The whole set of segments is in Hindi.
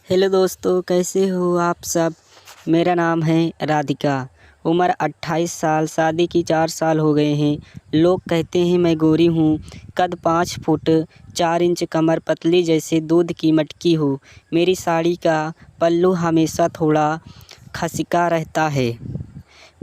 हेलो दोस्तों, कैसे हो आप सब। मेरा नाम है राधिका। उम्र 28 साल, शादी की 4 साल हो गए हैं। लोग कहते हैं मैं गोरी हूँ। कद 5 फुट 4 इंच, कमर पतली जैसे दूध की मटकी हो। मेरी साड़ी का पल्लू हमेशा थोड़ा खसिका रहता है,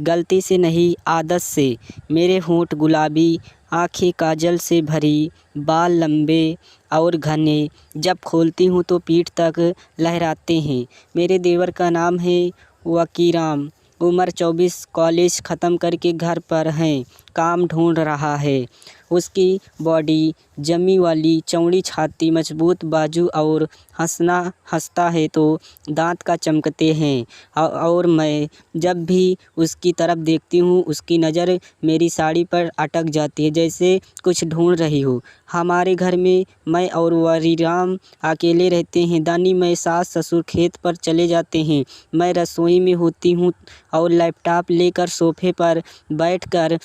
गलती से नहीं आदत से। मेरे होंठ गुलाबी, आँखें काजल से भरी, बाल लंबे और घने, जब खोलती हूँ तो पीठ तक लहराते हैं। मेरे देवर का नाम है वकीराम। उम्र 24, कॉलेज ख़त्म करके घर पर हैं, काम ढूंढ रहा है। उसकी बॉडी जमी वाली, चौड़ी छाती, मजबूत बाजू और हंसता है तो दांत का चमकते हैं। और मैं जब भी उसकी तरफ देखती हूँ उसकी नज़र मेरी साड़ी पर अटक जाती है, जैसे कुछ ढूंढ रही हो। हमारे घर में मैं और वरीराम अकेले रहते हैं। दानी में सास ससुर खेत पर चले जाते हैं। मैं रसोई में होती हूँ और लैपटॉप लेकर सोफे पर बैठकर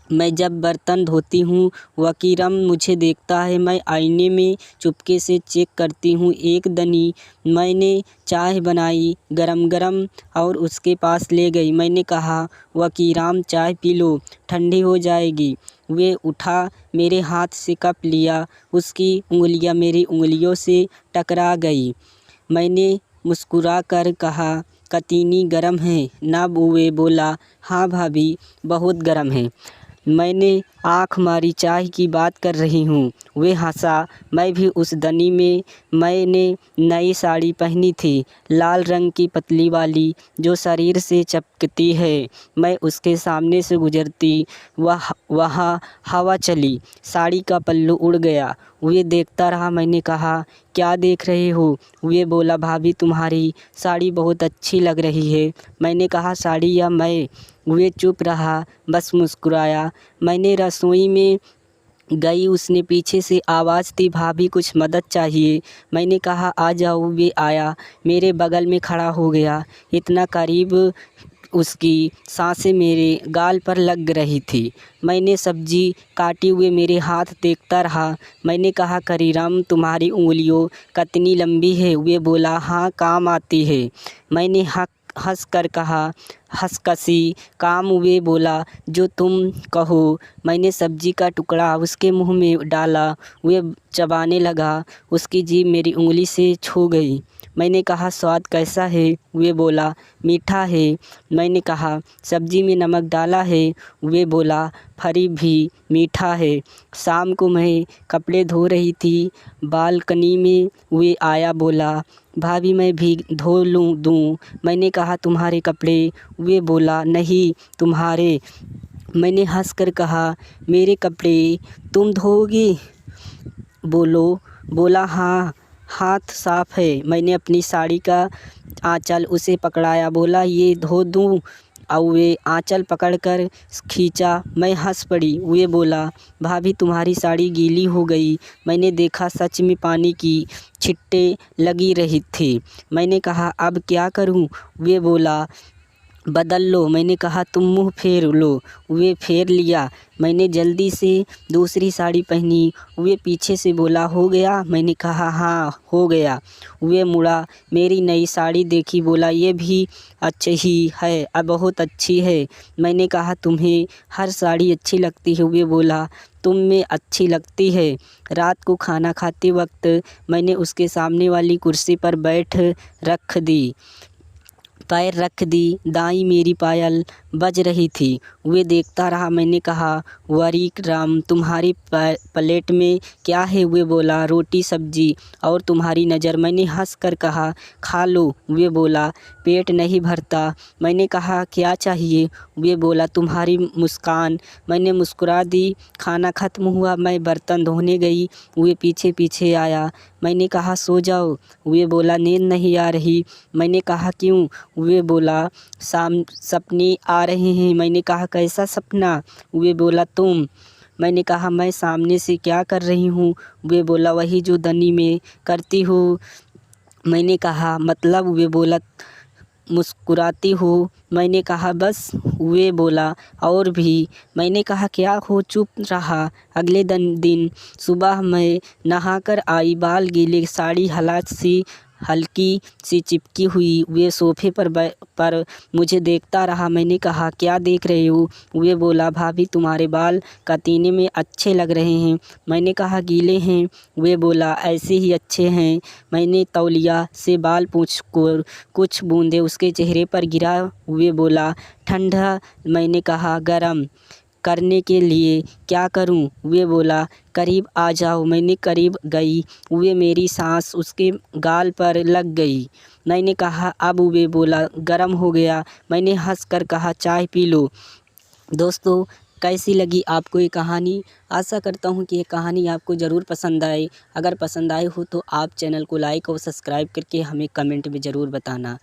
मैं जब बर्तन धोती हूँ वकीरम मुझे देखता है। मैं आईने में चुपके से चेक करती हूँ। एक दनी मैंने चाय बनाई गरम गरम और उसके पास ले गई। मैंने कहा, वकीराम चाय पी लो, ठंडी हो जाएगी। वे उठा, मेरे हाथ से कप लिया। उसकी उंगलियां मेरी उंगलियों से टकरा गई। मैंने मुस्कुरा कर कहा, कतनी गरम है ना। वे बोला, हाँ भाभी, बहुत गरम है। मैंने आँख मारी, चाय की बात कर रही हूँ। वे हंसा। मैं भी उस दनी में। मैंने नई साड़ी पहनी थी, लाल रंग की पतली वाली, जो शरीर से चपकती है। मैं उसके सामने से गुजरती, वहाँ हवा चली, साड़ी का पल्लू उड़ गया। वे देखता रहा। मैंने कहा, क्या देख रहे हो। वे बोला, भाभी तुम्हारी साड़ी बहुत अच्छी लग रही है। मैंने कहा, साड़ी या मैं। वे चुप रहा, बस मुस्कुराया। मैंने रसोई में गई। उसने पीछे से आवाज़ दी, भाभी कुछ मदद चाहिए। मैंने कहा, आ जाओ। वे आया, मेरे बगल में खड़ा हो गया, इतना करीब उसकी सांसें मेरे गाल पर लग रही थी। मैंने सब्जी काटी हुए मेरे हाथ देखता रहा। मैंने कहा, करीराम तुम्हारी उंगलियों कितनी लंबी है। वे बोला, हाँ काम आती है। मैंने हंस कर कहा, हंसकसी काम। वे बोला, जो तुम कहो। मैंने सब्जी का टुकड़ा उसके मुंह में डाला। वे चबाने लगा। उसकी जीभ मेरी उंगली से छू गई। मैंने कहा, स्वाद कैसा है। वे बोला, मीठा है। मैंने कहा, सब्जी में नमक डाला है। वे बोला, फरी भी मीठा है। शाम को मैं कपड़े धो रही थी, बालकनी में वे आया, बोला, भाभी मैं भी धो दूँ। मैंने कहा, तुम्हारे कपड़े। वे बोला, नहीं तुम्हारे। मैंने हंसकर कहा, मेरे कपड़े तुम धोगी। बोला, हाँ हाथ साफ है। मैंने अपनी साड़ी का आंचल उसे पकड़ाया, बोला, ये धो दूँ। और वे आंचल पकड़कर खींचा। मैं हंस पड़ी। वे बोला, भाभी तुम्हारी साड़ी गीली हो गई। मैंने देखा, सच में पानी की छिट्टे लगी रही थी। मैंने कहा, अब क्या करूं। वे बोला, बदल लो। मैंने कहा, तुम मुंह फेर लो। वे फेर लिया। मैंने जल्दी से दूसरी साड़ी पहनी। वे पीछे से बोला, हो गया। मैंने कहा, हाँ हो गया। वे मुड़ा, मेरी नई साड़ी देखी, बोला, ये भी अच्छी ही है, अब बहुत अच्छी है। मैंने कहा, तुम्हें हर साड़ी अच्छी लगती है। वे बोला, तुम में अच्छी लगती है। रात को खाना खाते वक्त मैंने उसके सामने वाली कुर्सी पर पैर रख दी। दाई मेरी पायल बज रही थी। वे देखता रहा। मैंने कहा, वरीराम तुम्हारी प्लेट में क्या है। वे बोला, रोटी सब्जी और तुम्हारी नज़र। मैंने हंस कर कहा, खा लो। वे बोला, पेट नहीं भरता। मैंने कहा, क्या चाहिए। वे बोला, तुम्हारी मुस्कान। मैंने मुस्कुरा दी। खाना ख़त्म हुआ, मैं बर्तन धोने गई। वे पीछे पीछे आया। मैंने कहा, सो जाओ। वे बोला, नींद नहीं आ रही। मैंने कहा, क्यों। वे बोला, सपने आ रहे हैं। मैंने कहा, कैसा सपना। वे बोला, तुम। मैंने कहा, मैं सामने से क्या कर रही हूँ। वे बोला, वही जो दनी में करती हो। मैंने कहा, मतलब। वे बोला, मुस्कुराती हो। मैंने कहा, बस। वे बोला, और भी। मैंने कहा, क्या हो। चुप रहा। अगले दिन सुबह मैं नहाकर आई, बाल गीले, साड़ी हला सी हल्की सी चिपकी हुई वे सोफ़े पर मुझे देखता रहा। मैंने कहा, क्या देख रहे हो? वे बोला, भाभी तुम्हारे बाल कतीने में अच्छे लग रहे हैं। मैंने कहा, गीले हैं। वे बोला, ऐसे ही अच्छे हैं। मैंने तौलिया से बाल पोंछ कर कुछ बूंदें उसके चेहरे पर गिरा। वे बोला, ठंडा। मैंने कहा, गरम करने के लिए क्या करूं? वे बोला, करीब आ जाओ। मैंने करीब गई। वे मेरी सांस उसके गाल पर लग गई। मैंने कहा, अब? वे बोला, गरम हो गया। मैंने हंसकर कहा, चाय पी लो। दोस्तों, कैसी लगी आपको ये कहानी? आशा करता हूँ कि ये कहानी आपको ज़रूर पसंद आए। अगर पसंद आए हो तो आप चैनल को लाइक और सब्सक्राइब करके हमें कमेंट में ज़रूर बताना।